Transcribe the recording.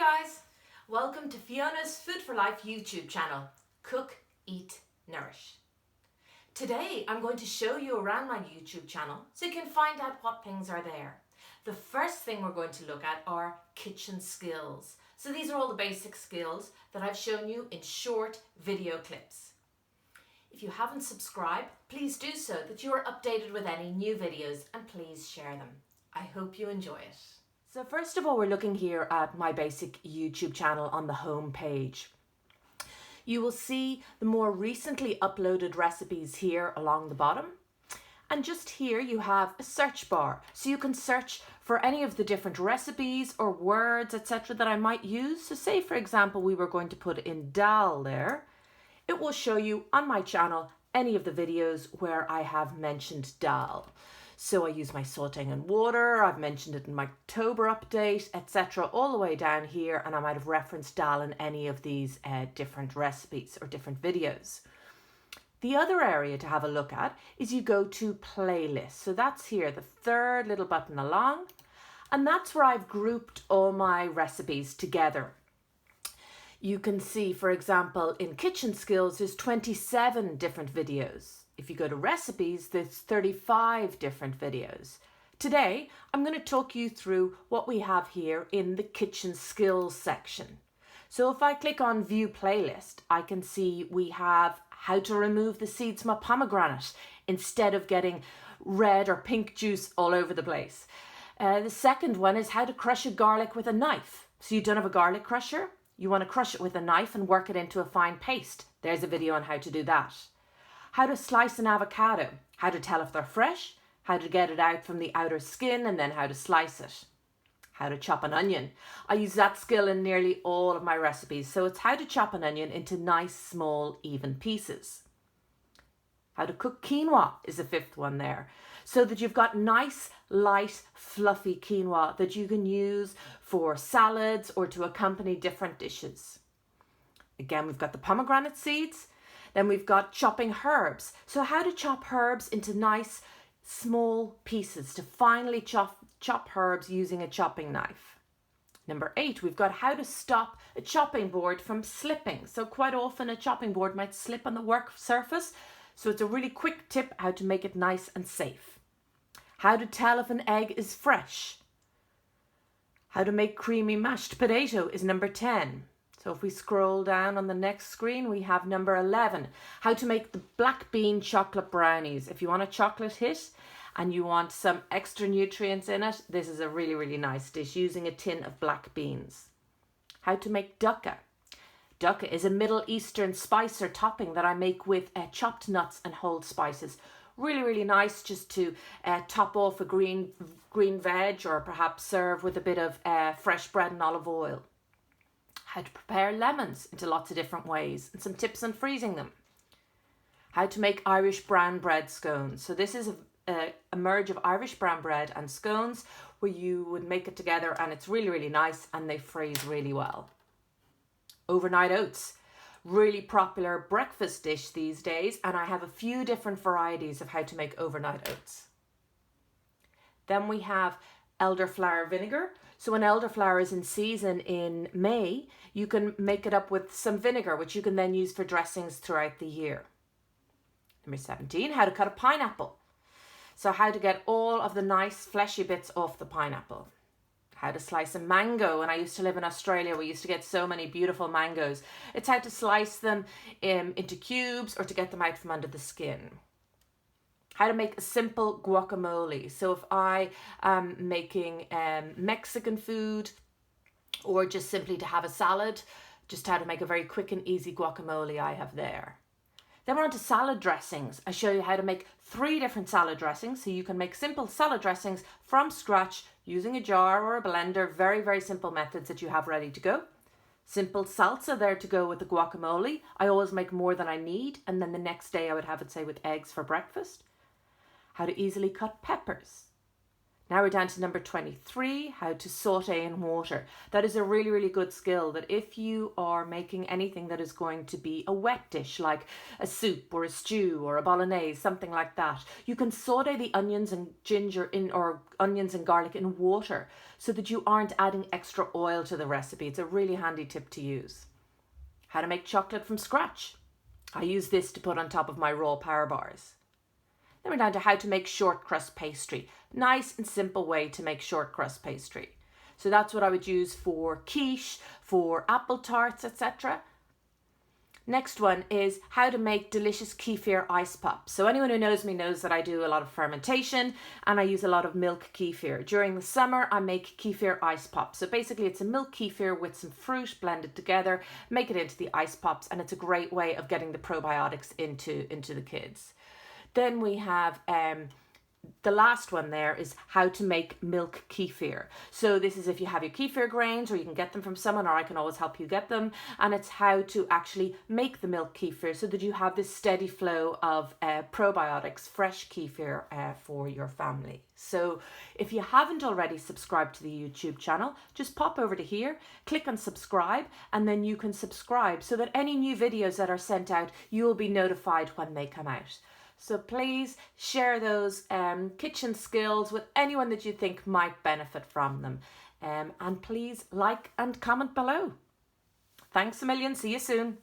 guys, welcome to Fiona's Food for Life YouTube channel, Cook, Eat, Nourish. Today I'm going to show you around my YouTube channel so you can find out what things are there. The first thing we're going to look at are kitchen skills. So these are all the basic skills that I've shown you in short video clips. If you haven't subscribed, please do so that you are updated with any new videos, and please share them. I hope you enjoy it. So first of all, we're looking here at my basic YouTube channel on the home page. You will see the more recently uploaded recipes here along the bottom. And just here you have a search bar. So you can search for any of the different recipes or words, etc. that I might use. So say, for example, we were going to put in dal there. It will show you on my channel any of the videos where I have mentioned dal. So I use my sauteing in water, I've mentioned it in my October update, etc. all the way down here, and I might have referenced dal in any of these different recipes or different videos. The other area to have a look at is you go to playlists. So that's here, the third little button along, and that's where I've grouped all my recipes together. You can see, for example, in kitchen skills, there's 27 different videos. If you go to recipes, there's 35 different videos. Today, I'm going to talk you through what we have here in the kitchen skills section. So if I click on view playlist, I can see we have how to remove the seeds from a pomegranate instead of getting red or pink juice all over the place. The second one is how to crush a garlic with a knife. So you don't have a garlic crusher, you want to crush it with a knife and work it into a fine paste. There's a video on how to do that. How to slice an avocado, how to tell if they're fresh, how to get it out from the outer skin, and then how to slice it. How to chop an onion. I use that skill in nearly all of my recipes, so it's how to chop an onion into nice, small, even pieces. How to cook quinoa is the fifth one there, so that you've got nice, light, fluffy quinoa that you can use for salads or to accompany different dishes. Again, we've got the pomegranate seeds. Then we've got chopping herbs. So how to chop herbs into nice small pieces, to finely chop herbs using a chopping knife. Number 8, we've got how to stop a chopping board from slipping. So quite often a chopping board might slip on the work surface. So it's a really quick tip how to make it nice and safe. How to tell if an egg is fresh. How to make creamy mashed potato is number 10. So if we scroll down on the next screen, we have number 11, how to make the black bean chocolate brownies. If you want a chocolate hit and you want some extra nutrients in it, this is a really, really nice dish using a tin of black beans. How to make dukka. Dukka is a Middle Eastern spice or topping that I make with chopped nuts and whole spices. Really, really nice just to top off a green veg, or perhaps serve with a bit of fresh bread and olive oil. How to prepare lemons into lots of different ways, and some tips on freezing them. How to make Irish brown bread scones. So this is a merge of Irish brown bread and scones where you would make it together, and it's really, really nice, and they freeze really well. Overnight oats. Really popular breakfast dish these days, and I have a few different varieties of how to make overnight oats. Then we have elderflower vinegar. So when elderflower is in season in May, you can make it up with some vinegar, which you can then use for dressings throughout the year. Number 17, how to cut a pineapple. So how to get all of the nice fleshy bits off the pineapple. How to slice a mango. When I used to live in Australia, we used to get so many beautiful mangoes. It's how to slice them into cubes or to get them out from under the skin. How to make a simple guacamole. So if I am making Mexican food, or just simply to have a salad, just how to make a very quick and easy guacamole I have there. Then we're on to salad dressings. I show you how to make 3 different salad dressings. So you can make simple salad dressings from scratch using a jar or a blender. Very, very simple methods that you have ready to go. Simple salsa there to go with the guacamole. I always make more than I need, and then the next day I would have it, say, with eggs for breakfast. How to easily cut peppers. Now we're down to number 23, how to saute in water. That is a really, really good skill that if you are making anything that is going to be a wet dish, like a soup or a stew or a bolognese, something like that, you can saute the onions and ginger in, or onions and garlic in water so that you aren't adding extra oil to the recipe. It's a really handy tip to use. How to make chocolate from scratch. I use this to put on top of my raw power bars. Then we're down to how to make short crust pastry. Nice and simple way to make short crust pastry. So that's what I would use for quiche, for apple tarts, etc. Next one is how to make delicious kefir ice pops. So anyone who knows me knows that I do a lot of fermentation and I use a lot of milk kefir. During the summer, I make kefir ice pops. So basically it's a milk kefir with some fruit blended together, make it into the ice pops, and it's a great way of getting the probiotics into the kids. Then we have the last one there is how to make milk kefir. So this is if you have your kefir grains, or you can get them from someone, or I can always help you get them. And it's how to actually make the milk kefir so that you have this steady flow of probiotics, fresh kefir for your family. So if you haven't already subscribed to the YouTube channel, just pop over to here, click on subscribe, and then you can subscribe so that any new videos that are sent out, you will be notified when they come out. So please share those kitchen skills with anyone that you think might benefit from them. And please like and comment below. Thanks a million. See you soon.